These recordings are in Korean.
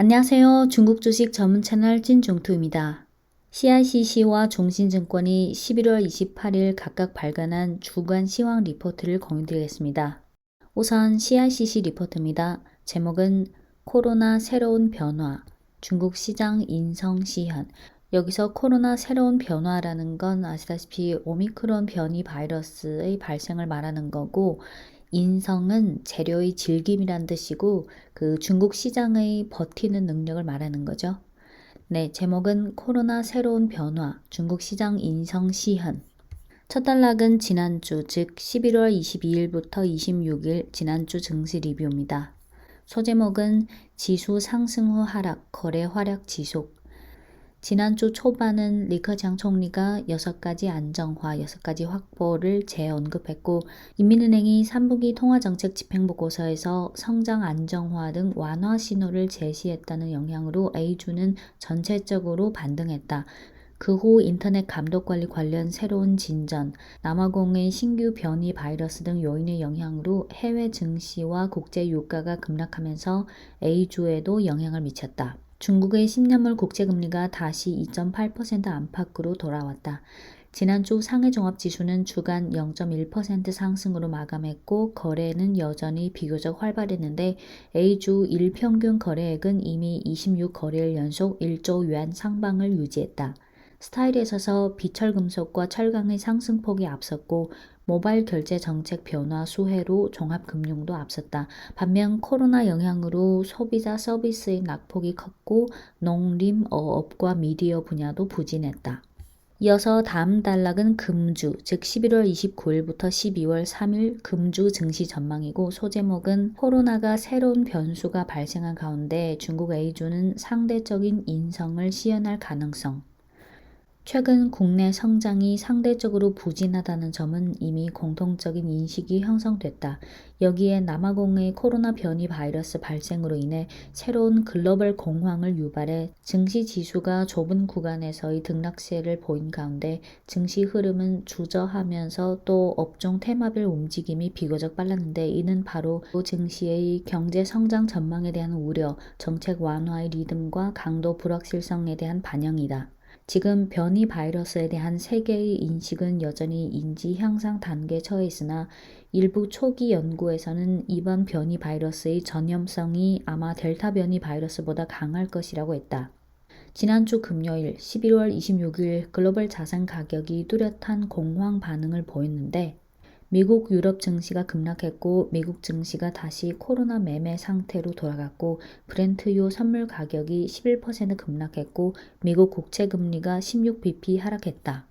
안녕하세요. 중국 주식 전문 채널 찐종투입니다. CICC와 종신증권이 11월 28일 각각 발간한 주간 시황 리포트를 공유드리겠습니다. 우선 CICC 리포트입니다. 제목은 코로나 새로운 변화, 중국 시장 인성 시현. 여기서 코로나 새로운 변화라는 건 아시다시피 오미크론 변이 바이러스의 발생을 말하는 거고, 인성은 재료의 질김이란 뜻이고 그 중국 시장의 버티는 능력을 말하는 거죠. 네, 제목은 코로나 새로운 변화, 중국 시장 인성 시현. 첫 단락은 지난주, 즉 11월 22일부터 26일 지난주 증시 리뷰입니다. 소제목은 지수 상승 후 하락, 거래 활약 지속. 지난주 초반은 리커창 총리가 6가지 안정화, 6가지 확보를 재언급했고, 인민은행이 3분기 통화정책 집행보고서에서 성장 안정화 등 완화 신호를 제시했다는 영향으로 A주는 전체적으로 반등했다. 그 후 인터넷 감독관리 관련 새로운 진전, 남아공의 신규 변이 바이러스 등 요인의 영향으로 해외 증시와 국제 유가가 급락하면서 A주에도 영향을 미쳤다. 중국의 10년물 국채금리가 다시 2.8% 안팎으로 돌아왔다. 지난주 상해종합지수는 주간 0.1% 상승으로 마감했고 거래는 여전히 비교적 활발했는데 A주 일평균 거래액은 이미 26거래일 연속 1조 yuan 상방을 유지했다. 스타일에 있어서 비철금속과 철강의 상승폭이 앞섰고 모바일 결제 정책 변화 수혜로 종합금융도 앞섰다. 반면 코로나 영향으로 소비자 서비스의 낙폭이 컸고 농림, 어업과 미디어 분야도 부진했다. 이어서 다음 단락은 금주, 즉 11월 29일부터 12월 3일 금주 증시 전망이고 소제목은 코로나가 새로운 변수가 발생한 가운데 중국 A주는 상대적인 인성을 시현할 가능성. 최근 국내 성장이 상대적으로 부진하다는 점은 이미 공통적인 인식이 형성됐다. 여기에 남아공의 코로나 변이 바이러스 발생으로 인해 새로운 글로벌 공황을 유발해 증시 지수가 좁은 구간에서의 등락세를 보인 가운데 증시 흐름은 주저하면서 또 업종 테마별 움직임이 비교적 빨랐는데 이는 바로 증시의 경제 성장 전망에 대한 우려, 정책 완화의 리듬과 강도 불확실성에 대한 반영이다. 지금 변이 바이러스에 대한 세계의 인식은 여전히 인지 향상 단계에 처해 있으나 일부 초기 연구에서는 이번 변이 바이러스의 전염성이 아마 델타 변이 바이러스보다 강할 것이라고 했다. 지난주 금요일 11월 26일 글로벌 자산 가격이 뚜렷한 공황 반응을 보였는데 미국 유럽 증시가 급락했고 미국 증시가 다시 코로나 매매 상태로 돌아갔고 브렌트유 선물 가격이 11% 급락했고 미국 국채 금리가 16bp 하락했다.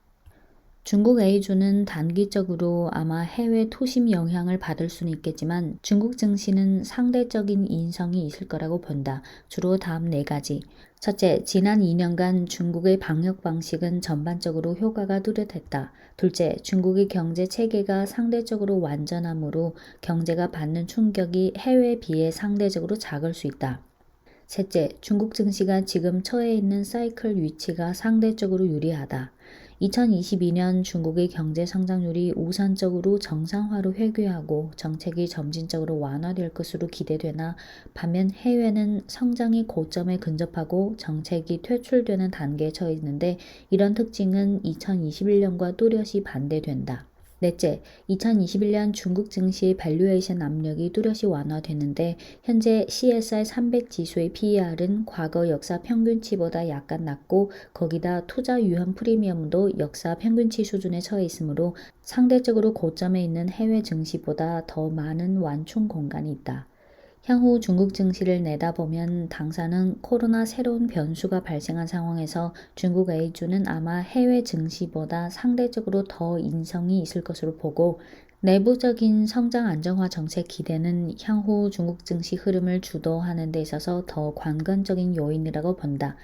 중국 A주는 단기적으로 아마 해외 투심 영향을 받을 수는 있겠지만 중국 증시는 상대적인 인성이 있을 거라고 본다. 주로 다음 4가지. 첫째, 지난 2년간 중국의 방역 방식은 전반적으로 효과가 뚜렷했다. 둘째, 중국의 경제 체계가 상대적으로 완전하므로 경제가 받는 충격이 해외에 비해 상대적으로 작을 수 있다. 셋째, 중국 증시가 지금 처해 있는 사이클 위치가 상대적으로 유리하다. 2022년 중국의 경제 성장률이 우선적으로 정상화로 회귀하고 정책이 점진적으로 완화될 것으로 기대되나 반면 해외는 성장이 고점에 근접하고 정책이 퇴출되는 단계에 처해 있는데 이런 특징은 2021년과 뚜렷이 반대된다. 넷째, 2021년 중국 증시의 밸류에이션 압력이 뚜렷이 완화됐는데 현재 CSI 300 지수의 PER은 과거 역사 평균치보다 약간 낮고 거기다 투자 유형 프리미엄도 역사 평균치 수준에 처해 있으므로 상대적으로 고점에 있는 해외 증시보다 더 많은 완충 공간이 있다. 향후 중국 증시를 내다보면 당사는 코로나 새로운 변수가 발생한 상황에서 중국 A주는 아마 해외 증시보다 상대적으로 더 인성이 있을 것으로 보고 내부적인 성장 안정화 정책 기대는 향후 중국 증시 흐름을 주도하는 데 있어서 더 관건적인 요인이라고 본다.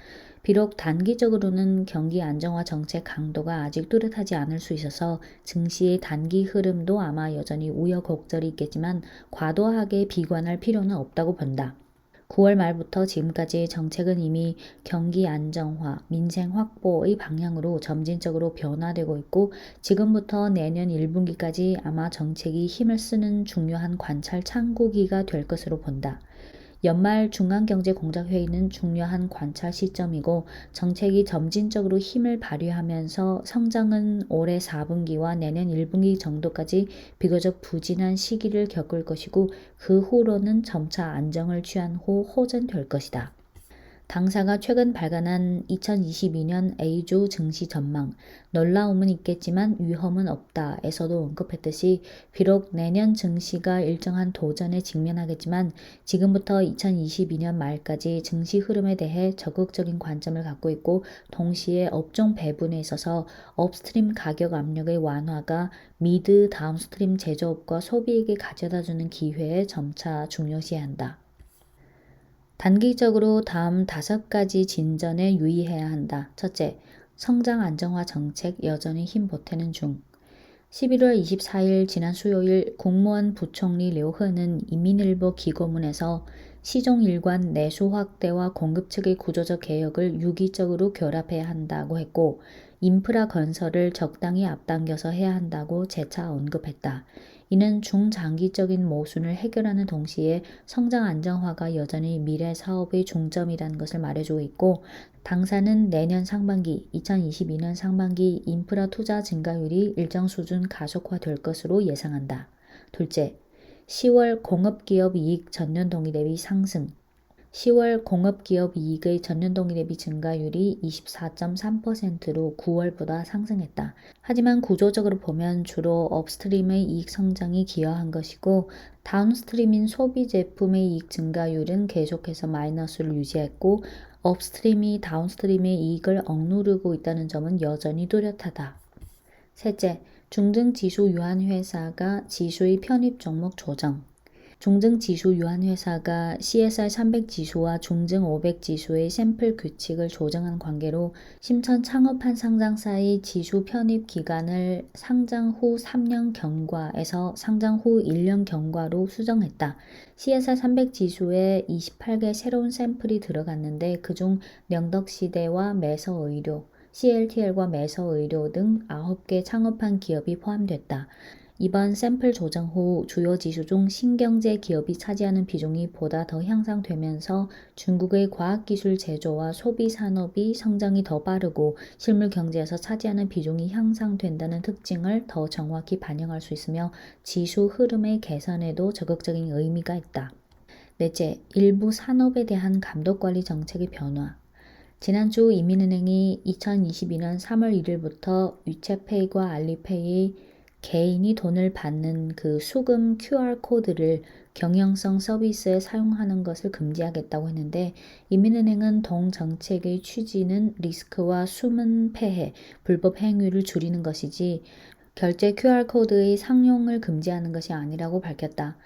비록 단기적으로는 경기 안정화 정책 강도가 아직 뚜렷하지 않을 수 있어서 증시의 단기 흐름도 아마 여전히 우여곡절이 있겠지만 과도하게 비관할 필요는 없다고 본다. 9월 말부터 지금까지의 정책은 이미 경기 안정화, 민생 확보의 방향으로 점진적으로 변화되고 있고 지금부터 내년 1분기까지 아마 정책이 힘을 쓰는 중요한 관찰 창구기가 될 것으로 본다. 연말 중앙경제공작회의는 중요한 관찰 시점이고 정책이 점진적으로 힘을 발휘하면서 성장은 올해 4분기와 내년 1분기 정도까지 비교적 부진한 시기를 겪을 것이고 그 후로는 점차 안정을 취한 후 호전될 것이다. 당사가 최근 발간한 2022년 A조 증시 전망, 놀라움은 있겠지만 위험은 없다에서도 언급했듯이 비록 내년 증시가 일정한 도전에 직면하겠지만 지금부터 2022년 말까지 증시 흐름에 대해 적극적인 관점을 갖고 있고 동시에 업종 배분에 있어서 업스트림 가격 압력의 완화가 미드 다운스트림 제조업과 소비에게 가져다주는 기회에 점차 중요시해야 한다. 단기적으로 다음 5가지 진전에 유의해야 한다. 첫째, 성장 안정화 정책 여전히 힘 보태는 중. 11월 24일 지난 수요일 국무원 부총리 료흐는 인민일보 기고문에서 시종일관 내수 확대와 공급 측의 구조적 개혁을 유기적으로 결합해야 한다고 했고 인프라 건설을 적당히 앞당겨서 해야 한다고 재차 언급했다. 이는 중장기적인 모순을 해결하는 동시에 성장 안정화가 여전히 미래 사업의 중점이라는 것을 말해주고 있고 당사는 내년 상반기, 2022년 상반기 인프라 투자 증가율이 일정 수준 가속화될 것으로 예상한다. 둘째, 10월 공업기업 이익 전년 동기 대비 상승. 10월 공업기업 이익의 전년 동기 대비 증가율이 24.3%로 9월보다 상승했다. 하지만 구조적으로 보면 주로 업스트림의 이익 성장이 기여한 것이고 다운스트림인 소비 제품의 이익 증가율은 계속해서 마이너스를 유지했고 업스트림이 다운스트림의 이익을 억누르고 있다는 점은 여전히 뚜렷하다. 셋째, 중증지수 유한회사가 지수의 편입 종목 조정. 중증지수 유한회사가 CSR 300 지수와 중증 500 지수의 샘플 규칙을 조정한 관계로 심천 창업한 상장사의 지수 편입 기간을 상장 후 3년 경과에서 상장 후 1년 경과로 수정했다. CSR 300 지수에 28개 새로운 샘플이 들어갔는데 그중 명덕시대와 매서의료, CLTL과 매서의료 등 9개 창업한 기업이 포함됐다. 이번 샘플 조정 후 주요 지수 중 신경제 기업이 차지하는 비중이 보다 더 향상되면서 중국의 과학기술 제조와 소비 산업이 성장이 더 빠르고 실물 경제에서 차지하는 비중이 향상된다는 특징을 더 정확히 반영할 수 있으며 지수 흐름의 개선에도 적극적인 의미가 있다. 넷째, 일부 산업에 대한 감독관리 정책의 변화. 지난주 인민은행이 2022년 3월 1일부터 위챗페이과 알리페이의 개인이 돈을 받는 그 수금 QR코드를 경영성 서비스에 사용하는 것을 금지하겠다고 했는데 인민은행은 동 정책의 취지는 리스크와 숨은 폐해, 불법 행위를 줄이는 것이지 결제 QR코드의 상용을 금지하는 것이 아니라고 밝혔다.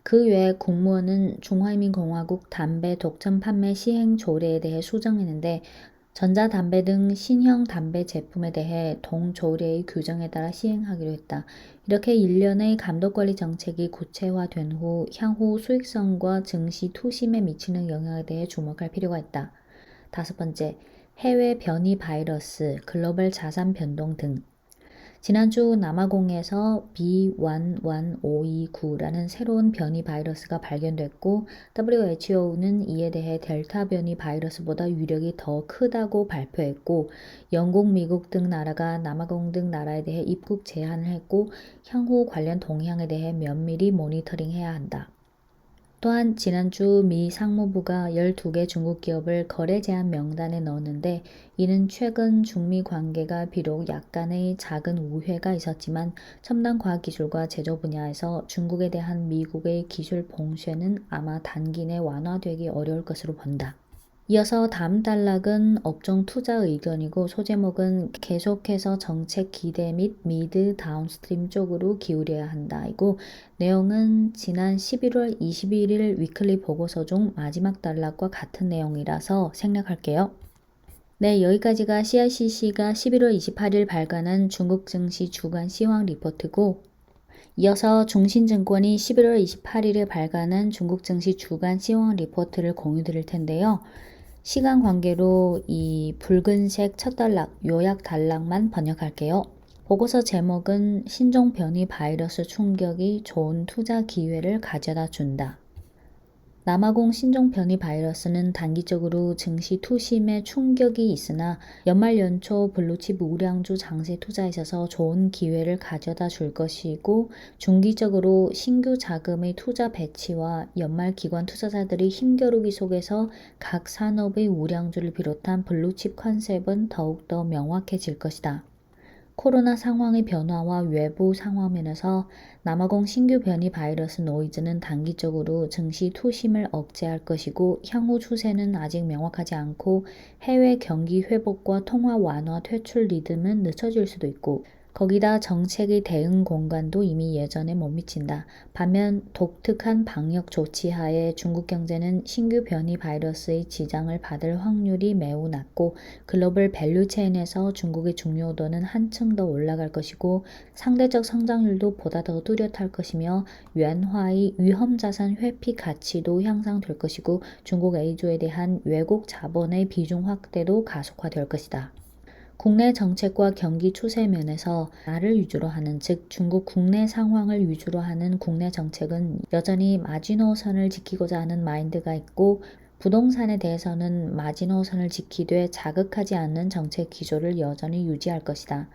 그 외에 국무원은 중화인민공화국 담배 독점 판매 시행 조례에 대해 수정했는데 전자담배 등 신형 담배 제품에 대해 동조례의 규정에 따라 시행하기로 했다. 이렇게 일련의 감독관리 정책이 구체화된 후 향후 수익성과 증시 투심에 미치는 영향에 대해 주목할 필요가 있다. 다섯 번째, 해외 변이 바이러스, 글로벌 자산 변동 등. 지난주 남아공에서 B11529라는 새로운 변이 바이러스가 발견됐고 WHO는 이에 대해 델타 변이 바이러스보다 위력이 더 크다고 발표했고 영국, 미국 등 나라가 남아공 등 나라에 대해 입국 제한을 했고 향후 관련 동향에 대해 면밀히 모니터링해야 한다. 또한 지난주 미 상무부가 12개 중국 기업을 거래 제한 명단에 넣었는데 이는 최근 중미 관계가 비록 약간의 작은 우회가 있었지만 첨단 과학기술과 제조 분야에서 중국에 대한 미국의 기술 봉쇄는 아마 단기 내 완화되기 어려울 것으로 본다. 이어서 다음 단락은 업종 투자 의견이고 소제목은 계속해서 정책 기대 및 미드 다운스트림 쪽으로 기울여야 한다. 이고 내용은 지난 11월 21일 위클리 보고서 중 마지막 단락과 같은 내용이라서 생략할게요. 네, 여기까지가 CICC가 11월 28일 발간한 중국 증시 주간 시황 리포트고 이어서 중신증권이 11월 28일에 발간한 중국 증시 주간 시황 리포트를 공유 드릴 텐데요. 시간 관계로 이 붉은색 첫 단락, 요약 단락만 번역할게요. 보고서 제목은 신종 변이 바이러스 충격이 좋은 투자 기회를 가져다 준다. 남아공 신종 변이 바이러스는 단기적으로 증시 투심에 충격이 있으나 연말 연초 블루칩 우량주 장세 투자에 있어서 좋은 기회를 가져다 줄 것이고, 중기적으로 신규 자금의 투자 배치와 연말 기관 투자자들이 힘겨루기 속에서 각 산업의 우량주를 비롯한 블루칩 컨셉은 더욱더 명확해질 것이다. 코로나 상황의 변화와 외부 상황 면에서 남아공 신규 변이 바이러스 노이즈는 단기적으로 증시 투심을 억제할 것이고, 향후 추세는 아직 명확하지 않고 해외 경기 회복과 통화 완화 퇴출 리듬은 늦춰질 수도 있고, 거기다 정책의 대응 공간도 이미 예전에 못 미친다. 반면 독특한 방역 조치 하에 중국 경제는 신규 변이 바이러스의 지장을 받을 확률이 매우 낮고, 글로벌 밸류체인에서 중국의 중요도는 한층 더 올라갈 것이고, 상대적 성장률도 보다 더 뚜렷할 것이며, yuan화의 위험자산 회피 가치도 향상될 것이고, 중국 A조에 대한 외국 자본의 비중 확대도 가속화될 것이다. 국내 정책과 경기 추세 면에서 나를 위주로 하는, 즉 중국 국내 상황을 위주로 하는 국내 정책은 여전히 마지노선을 지키고자 하는 마인드가 있고, 부동산에 대해서는 마지노선을 지키되 자극하지 않는 정책 기조를 여전히 유지할 것이다.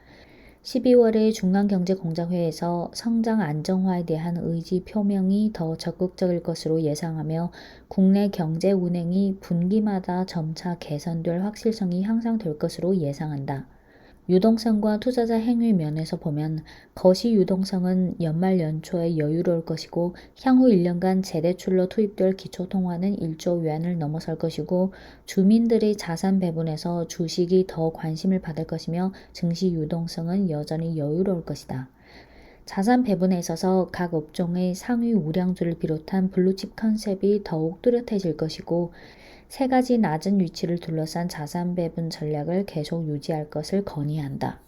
12월의 중앙경제공작회에서 성장 안정화에 대한 의지 표명이 더 적극적일 것으로 예상하며, 국내 경제 운행이 분기마다 점차 개선될 확실성이 향상될 것으로 예상한다. 유동성과 투자자 행위 면에서 보면 거시 유동성은 연말 연초에 여유로울 것이고, 향후 1년간 재대출로 투입될 기초통화는 1조 위안을 넘어설 것이고, 주민들의 자산 배분에서 주식이 더 관심을 받을 것이며, 증시 유동성은 여전히 여유로울 것이다. 자산 배분에 있어서 각 업종의 상위 우량주를 비롯한 블루칩 컨셉이 더욱 뚜렷해질 것이고, 세 가지 낮은 위치를 둘러싼 자산 배분 전략을 계속 유지할 것을 건의한다.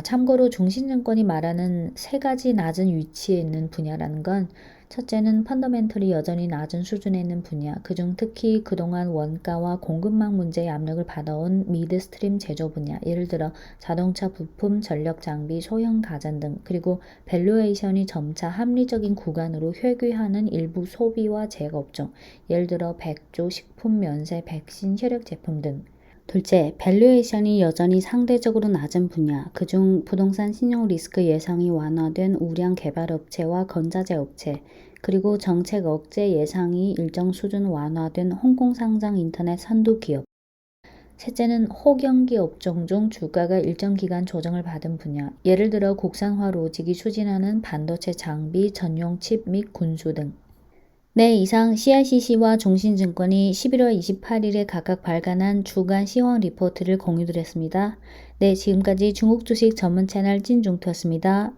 참고로 중신증권이 말하는 세 가지 낮은 위치에 있는 분야라는 건, 첫째는 펀더멘털이 여전히 낮은 수준에 있는 분야, 그중 특히 그동안 원가와 공급망 문제의 압력을 받아온 미드스트림 제조 분야, 예를 들어 자동차 부품, 전력 장비, 소형 가전 등, 그리고 밸류에이션이 점차 합리적인 구간으로 회귀하는 일부 소비와 제약업종, 예를 들어 백조, 식품, 면세, 백신, 혈액 제품 등. 둘째, 밸류에이션이 여전히 상대적으로 낮은 분야, 그중 부동산 신용 리스크 예상이 완화된 우량 개발업체와 건자재 업체, 그리고 정책 억제 예상이 일정 수준 완화된 홍콩 상장 인터넷 선두 기업. 셋째는 호경기 업종 중 주가가 일정 기간 조정을 받은 분야, 예를 들어 국산화 로직이 추진하는 반도체 장비, 전용 칩 및 군수 등. 네, 이상 CICC와 종신증권이 11월 28일에 각각 발간한 주간 시황 리포트를 공유드렸습니다. 네, 지금까지 중국 주식 전문 채널 찐중투였습니다.